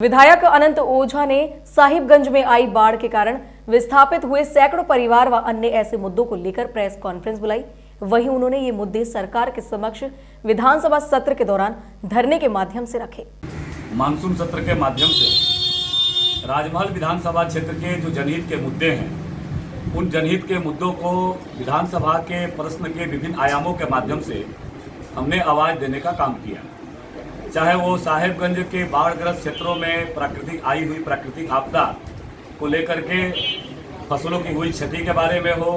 विधायक अनंत ओझा ने साहिबगंज में आई बाढ़ के कारण विस्थापित हुए सैकड़ों परिवार व अन्य ऐसे मुद्दों को लेकर प्रेस कॉन्फ्रेंस बुलाई। वहीं उन्होंने ये मुद्दे सरकार के समक्ष विधानसभा सत्र के दौरान धरने के माध्यम से रखे। मानसून सत्र के माध्यम से राजमहल विधानसभा क्षेत्र के जो जनहित के मुद्दे हैं, उन जनहित के मुद्दों को विधानसभा के प्रश्न के विभिन्न आयामों के माध्यम से हमने आवाज़ देने का काम किया। चाहे वो साहिबगंज के बाढ़ग्रस्त क्षेत्रों में प्राकृतिक आपदा को लेकर के फसलों की हुई क्षति के बारे में हो,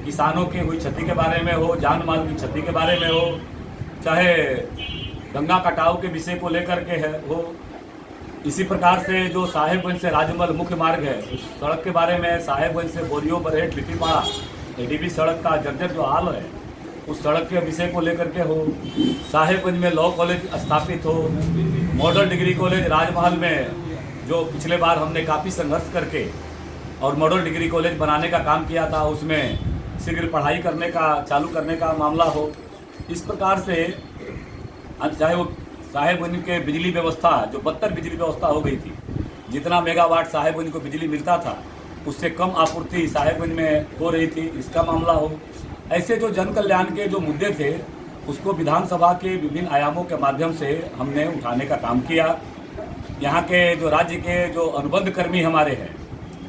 किसानों की हुई क्षति के बारे में हो, जान माल की क्षति के बारे में हो, चाहे गंगा कटाव के विषय को लेकर के हो, इसी प्रकार से जो साहिबगंज से राजमहल मुख्य मार्ग है उस सड़क के बारे में, साहिबगंज से बोरियो बरहेट लिट्टीपाड़ा एडीबी सड़क का जर्जर जो हाल है उस सड़क के विषय को लेकर के हो, साहिबगंज में लॉ कॉलेज स्थापित हो, मॉडल डिग्री कॉलेज राजमहल में जो पिछले बार हमने काफ़ी संघर्ष करके और मॉडल डिग्री कॉलेज बनाने का काम किया था, उसमें शीघ्र पढ़ाई करने का चालू करने का मामला हो। इस प्रकार से चाहे वो साहिबगंज के बिजली व्यवस्था जो बदतर बिजली व्यवस्था हो गई थी, जितना मेगावाट साहिबगंज को बिजली मिलता था उससे कम आपूर्ति साहिबगंज में हो रही थी, इसका मामला हो। ऐसे जो जन कल्याण के जो मुद्दे थे उसको विधानसभा के विभिन्न आयामों के माध्यम से हमने उठाने का काम किया। यहाँ के जो राज्य के जो अनुबंध कर्मी हमारे हैं,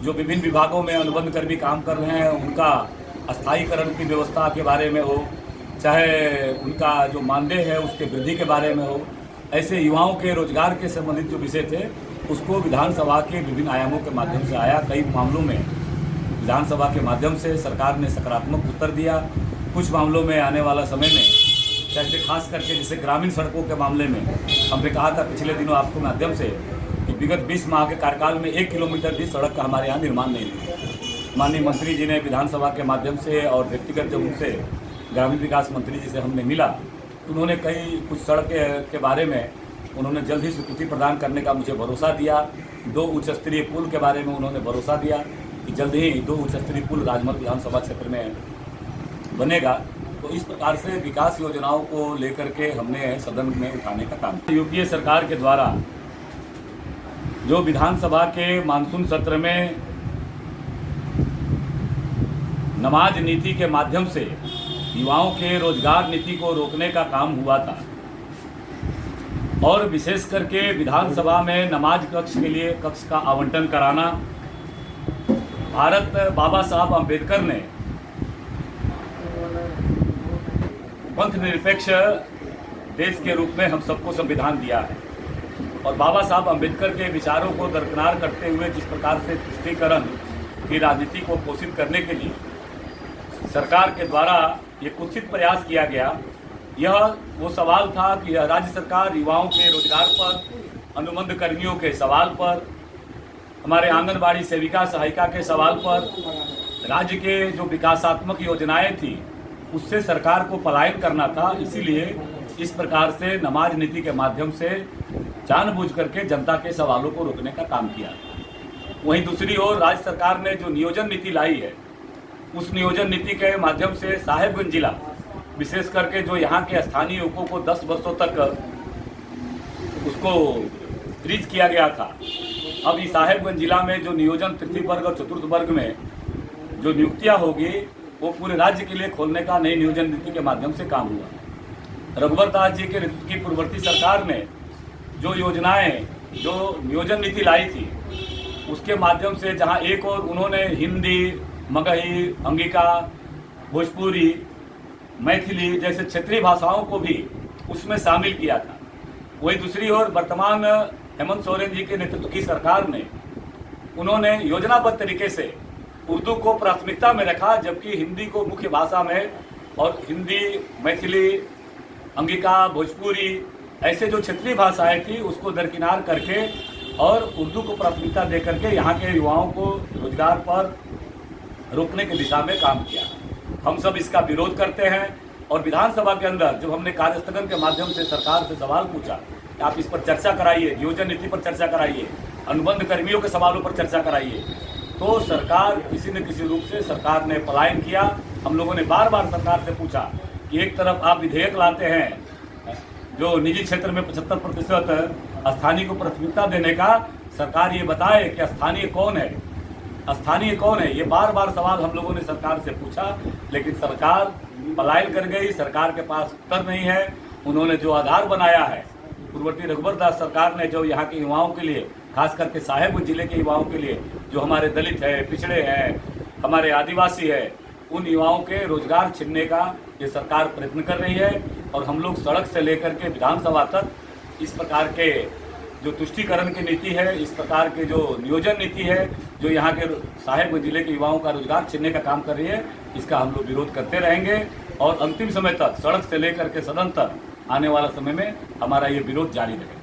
जो विभिन्न विभागों में अनुबंध कर्मी काम कर रहे हैं, उनका अस्थायीकरण की व्यवस्था के बारे में हो, चाहे उनका जो मानदेय है उसके वृद्धि के बारे में हो, ऐसे युवाओं के रोजगार के संबंधित जो विषय थे उसको विधानसभा के विभिन्न आयामों के माध्यम से आया। कई मामलों में विधानसभा के माध्यम से सरकार ने सकारात्मक उत्तर दिया। कुछ मामलों में आने वाला समय में, जैसे खास करके जैसे ग्रामीण सड़कों के मामले में हमने कहा था पिछले दिनों आपको माध्यम से कि विगत 20 माह के कार्यकाल में 1 किलोमीटर भी सड़क का हमारे यहाँ निर्माण नहीं हुआ। माननीय मंत्री जी ने विधानसभा के माध्यम से और व्यक्तिगत जब उनसे ग्रामीण विकास मंत्री जी से हमने मिला तो उन्होंने कुछ सड़क के बारे में उन्होंने जल्द ही स्वीकृति प्रदान करने का मुझे भरोसा दिया। 2 उच्च स्तरीय पुल के बारे में उन्होंने भरोसा दिया कि जल्द ही 2 उच्च स्तरीय पुल राजमहल विधानसभा क्षेत्र में बनेगा। तो इस प्रकार से विकास योजनाओं को लेकर के हमने सदन में उठाने का काम किया। यूपीए सरकार के द्वारा जो विधानसभा के मानसून सत्र में नमाज नीति के माध्यम से युवाओं के रोजगार नीति को रोकने का काम हुआ था और विशेष करके विधानसभा में नमाज कक्ष के लिए कक्ष का आवंटन कराना, भारत बाबा साहब अम्बेडकर ने पंथ निरपेक्ष देश के रूप में हम सबको संविधान दिया है और बाबा साहब अम्बेडकर के विचारों को दरकिनार करते हुए जिस प्रकार से तुष्टीकरण की राजनीति को पोषित करने के लिए सरकार के द्वारा ये कुत्सित प्रयास किया गया, यह वो सवाल था कि राज्य सरकार युवाओं के रोजगार पर, अनुबंध कर्मियों के सवाल पर, हमारे आंगनबाड़ी सेविका सहायिका के सवाल पर, राज्य के जो विकासात्मक योजनाएं थी उससे सरकार को पलायन करना था। इसीलिए इस प्रकार से नमाज नीति के माध्यम से जानबूझ करके जनता के सवालों को रोकने का काम किया। वहीं दूसरी ओर राज्य सरकार ने जो नियोजन नीति लाई है, उस नियोजन नीति के माध्यम से साहिबगंज जिला विशेष करके जो यहाँ के स्थानीय युवकों को 10 वर्षों तक उसको फ्रीज किया गया था। अब इस साहिबगंज जिला में जो नियोजन तृतीय वर्ग और चतुर्थ वर्ग में जो नियुक्तियाँ होगी वो पूरे राज्य के लिए खोलने का नई नियोजन नीति के माध्यम से काम हुआ। रघुवर दास जी के नेतृत्व की पूर्ववर्ती सरकार ने जो योजनाएं, जो नियोजन नीति लाई थी उसके माध्यम से जहां एक और उन्होंने हिंदी, मगही, अंगिका, भोजपुरी, मैथिली जैसे क्षेत्रीय भाषाओं को भी उसमें शामिल किया था, वहीं दूसरी ओर वर्तमान हेमंत सोरेन जी के नेतृत्व की सरकार ने उन्होंने योजनाबद्ध तरीके से उर्दू को प्राथमिकता में रखा, जबकि हिंदी को मुख्य भाषा में और हिंदी, मैथिली, अंगिका, भोजपुरी ऐसे जो क्षेत्रीय भाषाएं थी उसको दरकिनार करके और उर्दू को प्राथमिकता दे करके यहाँ के युवाओं को रोजगार पर रोकने की दिशा में काम किया। हम सब इसका विरोध करते हैं और विधानसभा के अंदर जब हमने कार्यस्थगन के माध्यम से सरकार से सवाल पूछा कि आप इस पर चर्चा कराइए, नियोजन नीति पर चर्चा कराइए, अनुबंध कर्मियों के सवालों पर चर्चा कराइए, तो सरकार किसी न किसी रूप से सरकार ने पलायन किया। हम लोगों ने बार बार सरकार से पूछा कि एक तरफ आप विधेयक लाते हैं जो निजी क्षेत्र में 75% स्थानीय को प्राथमिकता देने का सरकार ये बताए कि स्थानीय कौन है, स्थानीय कौन है। ये बार बार सवाल हम लोगों ने सरकार से पूछा, लेकिन सरकार पलायन कर गई। सरकार के पास उत्तर नहीं है। उन्होंने जो आधार बनाया है, पूर्ववर्ती रघुवर दास सरकार ने जो यहाँ के युवाओं के लिए, खास करके साहेबगंज जिले के युवाओं के लिए, जो हमारे दलित है, पिछड़े हैं, हमारे आदिवासी है, उन युवाओं के रोजगार छीनने का ये सरकार प्रयत्न कर रही है। और हम लोग सड़क से लेकर के विधानसभा तक इस प्रकार के जो तुष्टीकरण की नीति है, इस प्रकार के जो नियोजन नीति है, जो यहाँ के साहेबगंज जिले के युवाओं का रोजगार छीनने का काम कर रही है, इसका हम लोग विरोध करते रहेंगे। और अंतिम समय तक, सड़क से लेकर के सदन तक आने वाला समय में हमारा ये विरोध जारी रहेगा।